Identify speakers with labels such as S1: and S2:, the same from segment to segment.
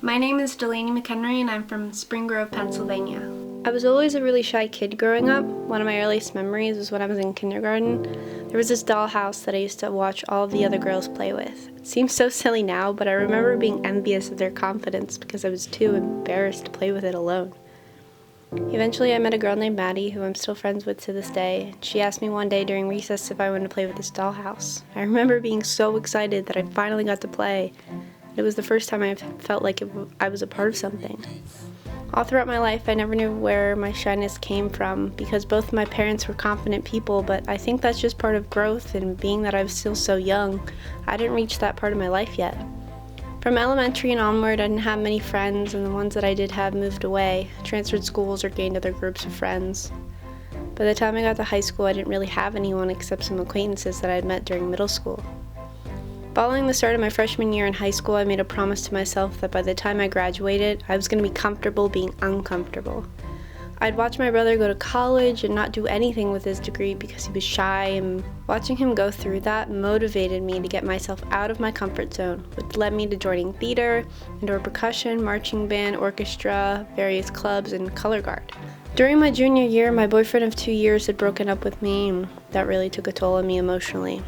S1: My name is Delaney McHenry and I'm from Spring Grove, Pennsylvania.
S2: I was always a really shy kid growing up. One of my earliest memories was when I was in kindergarten. There was this dollhouse that I used to watch all of the other girls play with. It seems so silly now, but I remember being envious of their confidence because I was too embarrassed to play with it alone. Eventually I met a girl named Maddie, who I'm still friends with to this day. She asked me one day during recess if I wanted to play with this dollhouse. I remember being so excited that I finally got to play. It was the first time I felt like I was a part of something. All throughout my life, I never knew where my shyness came from because both my parents were confident people, but I think that's just part of growth, and being that I was still so young, I didn't reach that part of my life yet. From elementary and onward, I didn't have many friends, and the ones that I did have moved away, transferred schools, or gained other groups of friends. By the time I got to high school, I didn't really have anyone except some acquaintances that I had met during middle school. Following the start of my freshman year in high school, I made a promise to myself that by the time I graduated, I was going to be comfortable being uncomfortable. I'd watch my brother go to college and not do anything with his degree because he was shy, and watching him go through that motivated me to get myself out of my comfort zone, which led me to joining theater, indoor percussion, marching band, orchestra, various clubs, and color guard. During my junior year, my boyfriend of 2 years had broken up with me, and that really took a toll on me emotionally.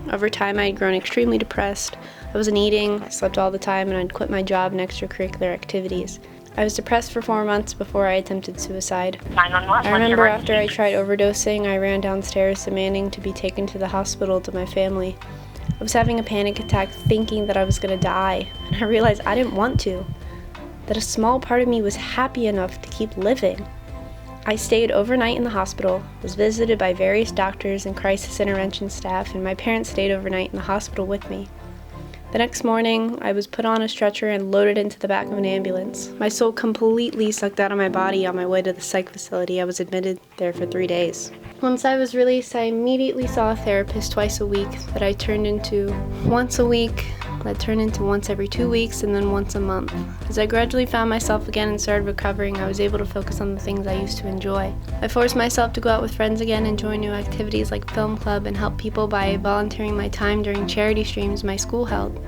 S2: Over time, I had grown extremely depressed. I wasn't eating, I slept all the time, and I'd quit my job and extracurricular activities. I was depressed for 4 months before I attempted suicide. I remember after I tried overdosing, I ran downstairs demanding to be taken to the hospital to my family. I was having a panic attack thinking that I was going to die, and I realized I didn't want to, that a small part of me was happy enough to keep living. I stayed overnight in the hospital, was visited by various doctors and crisis intervention staff, and my parents stayed overnight in the hospital with me. The next morning, I was put on a stretcher and loaded into the back of an ambulance. My soul completely sucked out of my body on my way to the psych facility. I was admitted there for 3 days. Once I was released, I immediately saw a therapist twice a week that I turned into once a week, that turned into once every 2 weeks, and then once a month. As I gradually found myself again and started recovering, I was able to focus on the things I used to enjoy. I forced myself to go out with friends again and join new activities like film club and help people by volunteering my time during charity streams my school held.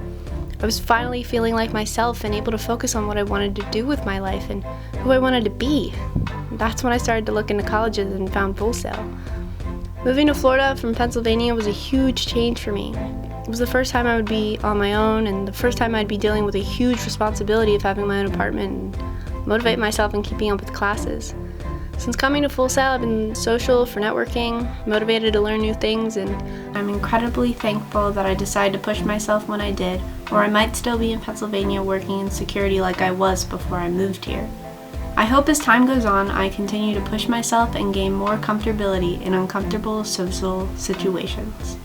S2: I was finally feeling like myself and able to focus on what I wanted to do with my life and who I wanted to be. That's when I started to look into colleges and found Full Sail. Moving to Florida from Pennsylvania was a huge change for me. It was the first time I would be on my own and the first time I'd be dealing with a huge responsibility of having my own apartment and motivate myself in keeping up with classes. Since coming to Full Sail, I've been social for networking, motivated to learn new things, and
S1: I'm incredibly thankful that I decided to push myself when I did, or I might still be in Pennsylvania working in security like I was before I moved here. I hope as time goes on, I continue to push myself and gain more comfortability in uncomfortable social situations.